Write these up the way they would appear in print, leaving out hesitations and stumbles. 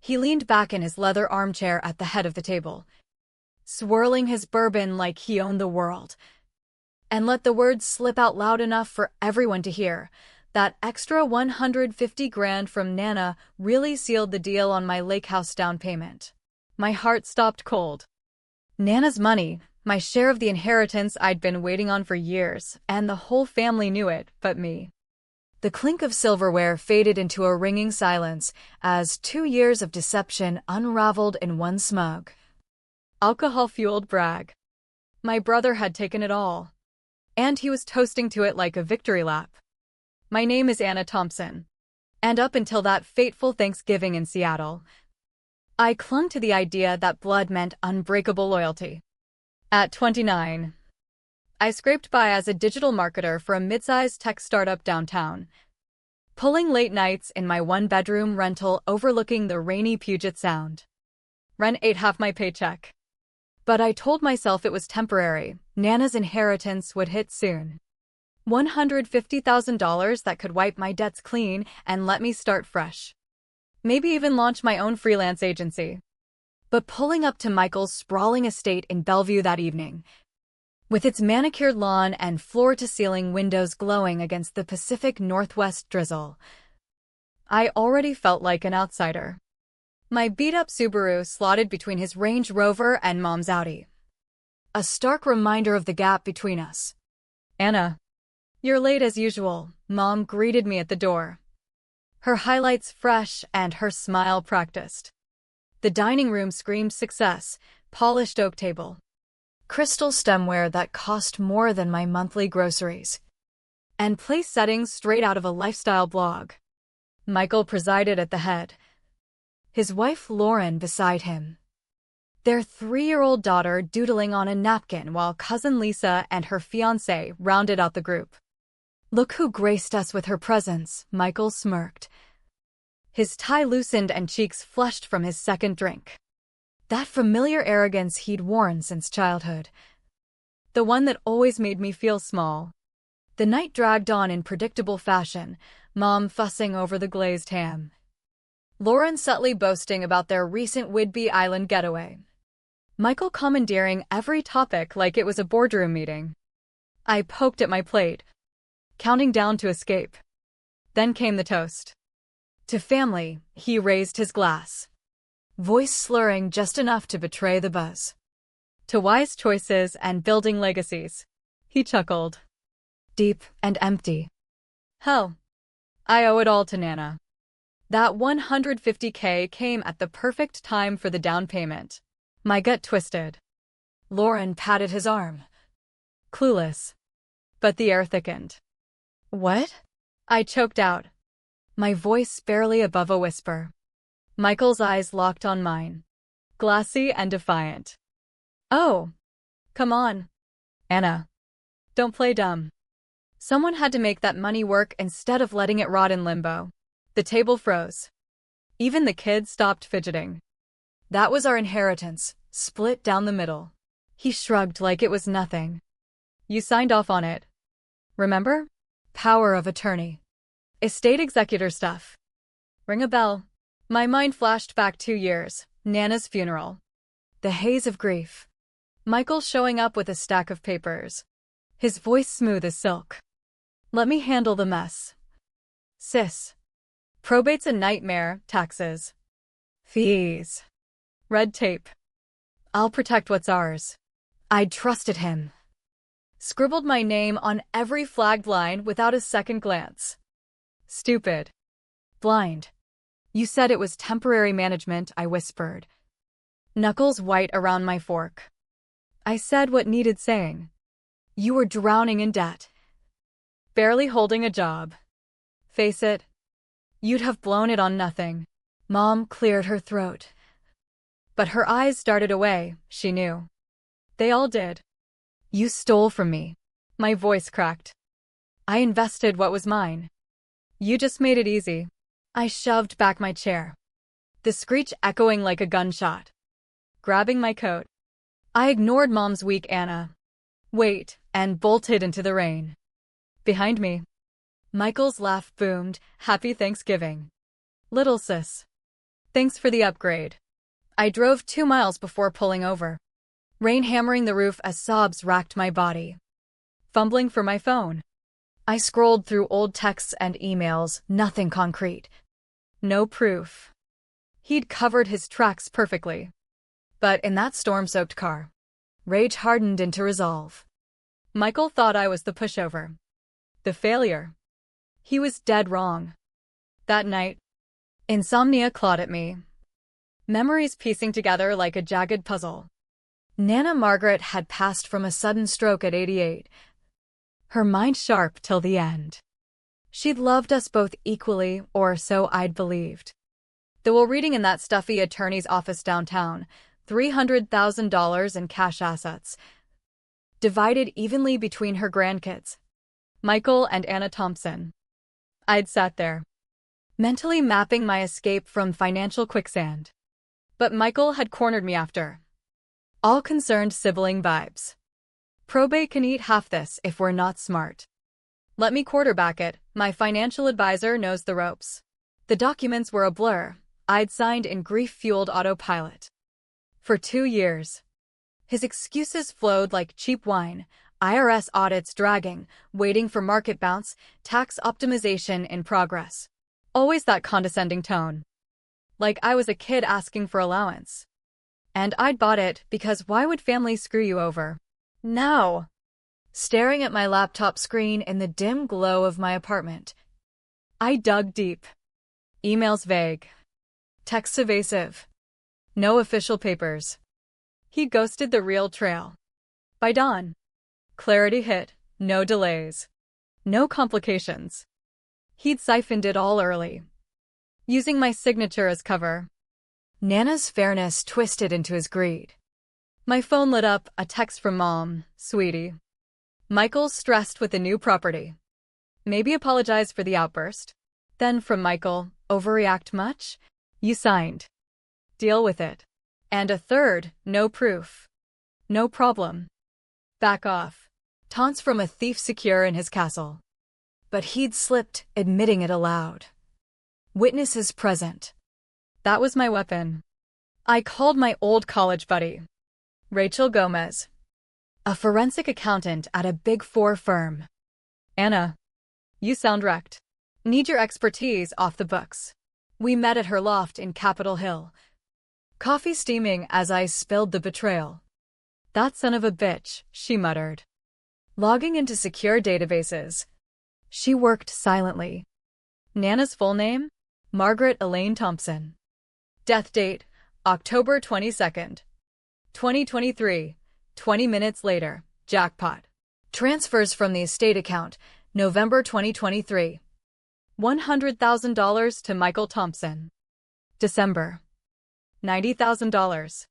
He leaned back in his leather armchair at the head of the table, swirling his bourbon like he owned the world, and let the words slip out loud enough for everyone to hear. That extra 150 grand from Nana really sealed the deal on my lake house down payment. My heart stopped cold. Nana's money, my share of the inheritance I'd been waiting on for years, and the whole family knew it, but me. The clink of silverware faded into a ringing silence as 2 years of deception unraveled in one smug, alcohol-fueled brag. My brother had taken it all, and he was toasting to it like a victory lap. My name is Anna Thompson, and up until that fateful Thanksgiving in Seattle, I clung to the idea that blood meant unbreakable loyalty. At 29, I scraped by as a digital marketer for a mid-sized tech startup downtown, pulling late nights in my one-bedroom rental overlooking the rainy Puget Sound. Rent ate half my paycheck. But I told myself it was temporary. Nana's inheritance would hit soon. $150,000 that could wipe my debts clean and let me start fresh. Maybe even launch my own freelance agency. But pulling up to Michael's sprawling estate in Bellevue that evening, with its manicured lawn and floor-to-ceiling windows glowing against the Pacific Northwest drizzle, I already felt like an outsider. My beat-up Subaru slotted between his Range Rover and Mom's Audi, a stark reminder of the gap between us. "Anna, you're late as usual," Mom greeted me at the door, her highlights fresh and her smile practiced. The dining room screamed success: polished oak table, crystal stemware that cost more than my monthly groceries, and place settings straight out of a lifestyle blog. Michael presided at the head, his wife Lauren beside him, their 3-year-old daughter doodling on a napkin while cousin Lisa and her fiancé rounded out the group. "Look who graced us with her presence," Michael smirked, his tie loosened and cheeks flushed from his second drink. That familiar arrogance he'd worn since childhood, the one that always made me feel small. The night dragged on in predictable fashion, Mom fussing over the glazed ham, Lauren subtly boasting about their recent Whidbey Island getaway, Michael commandeering every topic like it was a boardroom meeting. I poked at my plate, counting down to escape. Then came the toast. To family, he raised his glass, voice slurring just enough to betray the buzz. To wise choices and building legacies, he chuckled. Deep and empty. Hell, I owe it all to Nana. That $150K came at the perfect time for the down payment. My gut twisted. Lauren patted his arm, clueless. But the air thickened. "What?" I choked out, my voice barely above a whisper. Michael's eyes locked on mine, glassy and defiant. "Oh, come on, Anna. Don't play dumb." Someone had to make that money work instead of letting it rot in limbo. The table froze. Even the kids stopped fidgeting. That was our inheritance, split down the middle. He shrugged like it was nothing. "You signed off on it. Remember? Power of attorney. Estate executor stuff." Ring a bell. My mind flashed back 2 years, Nana's funeral. The haze of grief. Michael showing up with a stack of papers, his voice smooth as silk. "Let me handle the mess. Sis. Probate's a nightmare, taxes, fees, red tape. I'll protect what's ours." I'd trusted him. Scribbled my name on every flagged line without a second glance. Stupid. Blind. "You said it was temporary management," I whispered, knuckles white around my fork. "I said what needed saying. You were drowning in debt, barely holding a job. Face it, you'd have blown it on nothing." Mom cleared her throat, but her eyes darted away. She knew. They all did. "You stole from me." My voice cracked. "I invested what was mine. You just made it easy." I shoved back my chair, the screech echoing like a gunshot. Grabbing my coat, I ignored Mom's weak "Anna, wait," and bolted into the rain. Behind me, Michael's laugh boomed. "Happy Thanksgiving, little sis." Thanks for the upgrade. I drove 2 miles before pulling over. Rain hammering the roof as sobs racked my body. Fumbling for my phone. I scrolled through old texts and emails, nothing concrete. No proof. He'd covered his tracks perfectly. But in that storm-soaked car, rage hardened into resolve. Michael thought I was the pushover. The failure. He was dead wrong. That night, insomnia clawed at me. Memories piecing together like a jagged puzzle. Nana Margaret had passed from a sudden stroke at 88. Her mind sharp till the end. She'd loved us both equally, or so I'd believed. Though while reading in that stuffy attorney's office downtown, $300,000 in cash assets, divided evenly between her grandkids, Michael and Anna Thompson. I'd sat there, mentally mapping my escape from financial quicksand. But Michael had cornered me after. All concerned sibling vibes. Probate can eat half this if we're not smart. Let me quarterback it, my financial advisor knows the ropes. The documents were a blur, I'd signed in grief-fueled autopilot. For 2 years. His excuses flowed like cheap wine, IRS audits dragging, waiting for market bounce, tax optimization in progress. Always that condescending tone. Like I was a kid asking for allowance. And I'd bought it because why would family screw you over? Now, staring at my laptop screen in the dim glow of my apartment, I dug deep. Emails vague. Texts evasive. No official papers. He ghosted the real trail. By dawn, clarity hit, no delays. No complications. He'd siphoned it all early. Using my signature as cover. Nana's fairness twisted into his greed. My phone lit up, a text from Mom, "Sweetie. Michael's stressed with the new property. Maybe apologize for the outburst." Then from Michael, "Overreact much? You signed. Deal with it." And a third, "No proof. No problem. Back off." Taunts from a thief secure in his castle. But he'd slipped, admitting it aloud. Witnesses present. That was my weapon. I called my old college buddy, Rachel Gomez, a forensic accountant at a Big Four firm. "Anna, you sound wrecked. Need your expertise off the books." We met at her loft in Capitol Hill. Coffee steaming as I spilled the betrayal. "That son of a bitch," she muttered. Logging into secure databases. She worked silently. Nana's full name? Margaret Elaine Thompson. Death date, October 22nd, 2023. 20 minutes later, jackpot. Transfers from the estate account, November 2023. $100,000 to Michael Thompson. December. $90,000.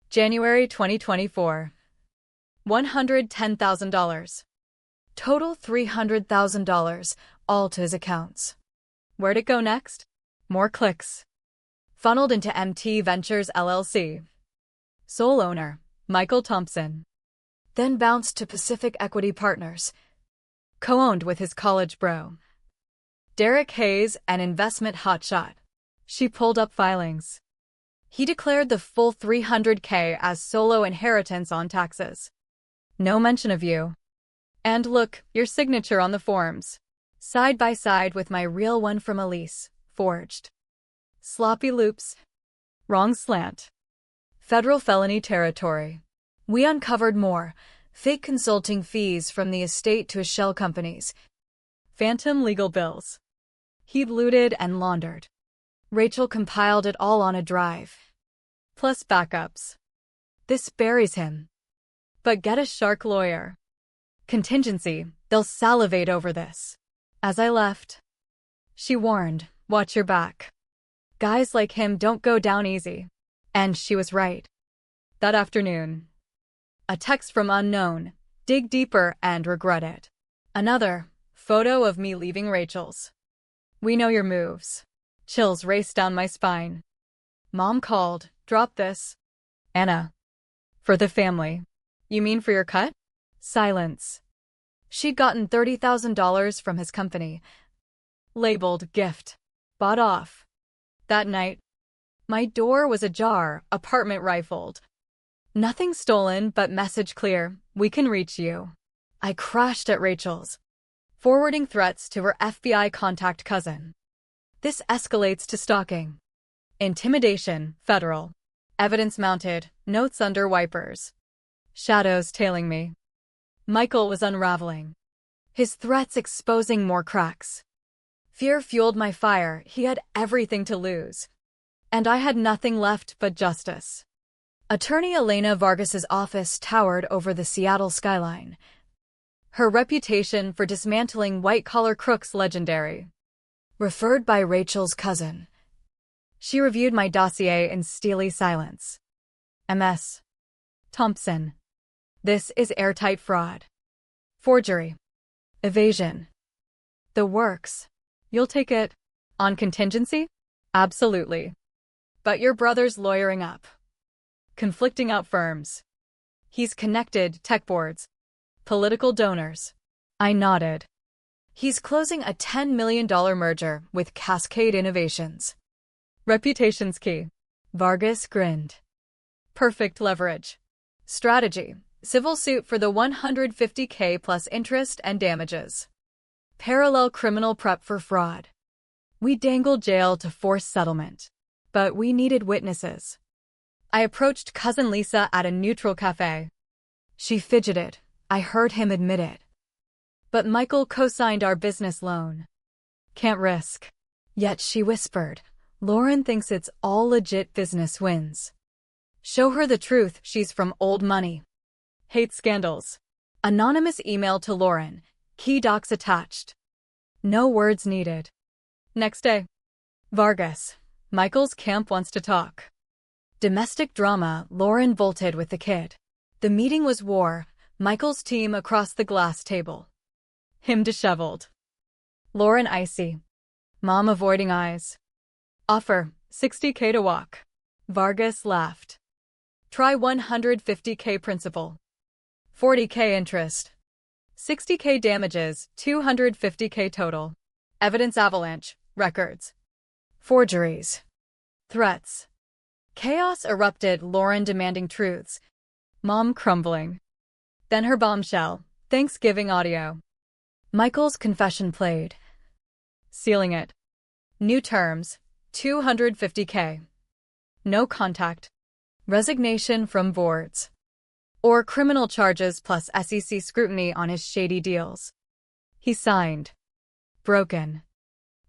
January 2024. $110,000. Total $300,000, all to his accounts. Where'd it go next? More clicks. Funneled into MT Ventures LLC. Sole owner, Michael Thompson. Then bounced to Pacific Equity Partners. Co-owned with his college bro, Derek Hayes, an investment hotshot. She pulled up filings. He declared the full $300K as solo inheritance on taxes. No mention of you. And look, your signature on the forms. Side by side with my real one from Elise, forged. Sloppy loops. Wrong slant. Federal felony territory. We uncovered more. Fake consulting fees from the estate to his shell companies. Phantom legal bills. He'd looted and laundered. Rachel compiled it all on a drive. Plus backups. This buries him. But get a shark lawyer. Contingency, they'll salivate over this. As I left, she warned, watch your back. Guys like him don't go down easy. And she was right. That afternoon. A text from unknown, dig deeper and regret it. Another, photo of me leaving Rachel's. We know your moves. Chills raced down my spine. Mom called, drop this. Anna. For the family. You mean for your cut? Silence. She'd gotten $30,000 from his company. Labeled gift. Bought off. That night, My door was ajar, apartment rifled. Nothing stolen, but message clear, we can reach you. I crashed at Rachel's, forwarding threats to her FBI contact cousin. This escalates to stalking. Intimidation, federal. Evidence mounted, notes under wipers. Shadows tailing me. Michael was unraveling. His threats exposing more cracks. Fear fueled my fire, he had everything to lose. And I had nothing left but justice. Attorney Elena Vargas's office towered over the Seattle skyline. Her reputation for dismantling white-collar crooks legendary. Referred by Rachel's cousin. She reviewed my dossier in steely silence. MS. Thompson. This is airtight fraud. Forgery. Evasion. The works. You'll take it. On contingency? Absolutely. But your brother's lawyering up. Conflicting out firms. He's connected tech boards. Political donors. I nodded. He's closing a $10 million merger with Cascade Innovations. Reputation's key. Vargas grinned. Perfect leverage. Strategy. Civil suit for the $150K plus interest and damages. Parallel criminal prep for fraud. We dangled jail to force settlement. But we needed witnesses. I approached Cousin Lisa at a neutral cafe. She fidgeted. I heard him admit it. But Michael co-signed our business loan. Can't risk. Yet she whispered, Lauren thinks it's all legit business wins. Show her the truth, she's from old money. Hates scandals. Anonymous email to Lauren, key docs attached. No words needed. Next day. Vargas. Michael's camp wants to talk. Domestic drama, Lauren bolted with the kid. The meeting was war, Michael's team across the glass table. Him disheveled. Lauren icy. Mom avoiding eyes. Offer, $60K to walk. Vargas laughed. Try $150K principal. $40K interest. $60K damages, $250K total. Evidence avalanche, records. Forgeries. Threats. Chaos erupted, Lauren demanding truths. Mom crumbling. Then her bombshell, Thanksgiving audio. Michael's confession played. Sealing it. New terms, $250K. No contact. Resignation from boards. Or criminal charges plus SEC scrutiny on his shady deals. He signed. Broken.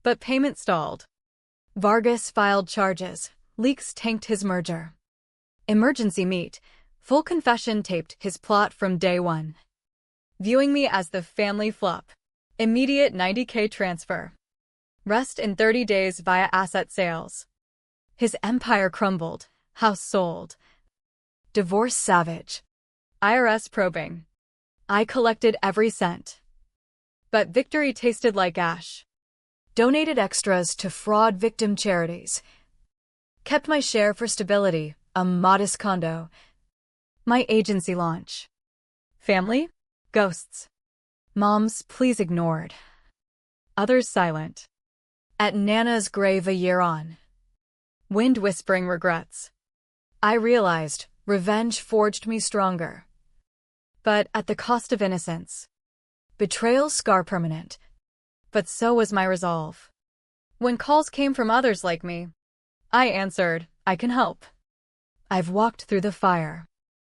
But payment stalled. Vargas filed charges. Leaks tanked his merger. Emergency meet. Full confession taped his plot from day one. Viewing me as the family flop. Immediate $90K transfer. Rest in 30 days via asset sales. His empire crumbled. House sold. Divorce savage. IRS probing. I collected every cent. But victory tasted like ash. Donated extras to fraud victim charities. Kept my share for stability, a modest condo. My agency launch. Family? Ghosts. Mom's pleas ignored. Others silent. At Nana's grave a year on. Wind whispering regrets. I realized revenge forged me stronger. But at the cost of innocence. Betrayal's scar permanent. But so was my resolve. When calls came from others like me, I answered, I can help. I've walked through the fire.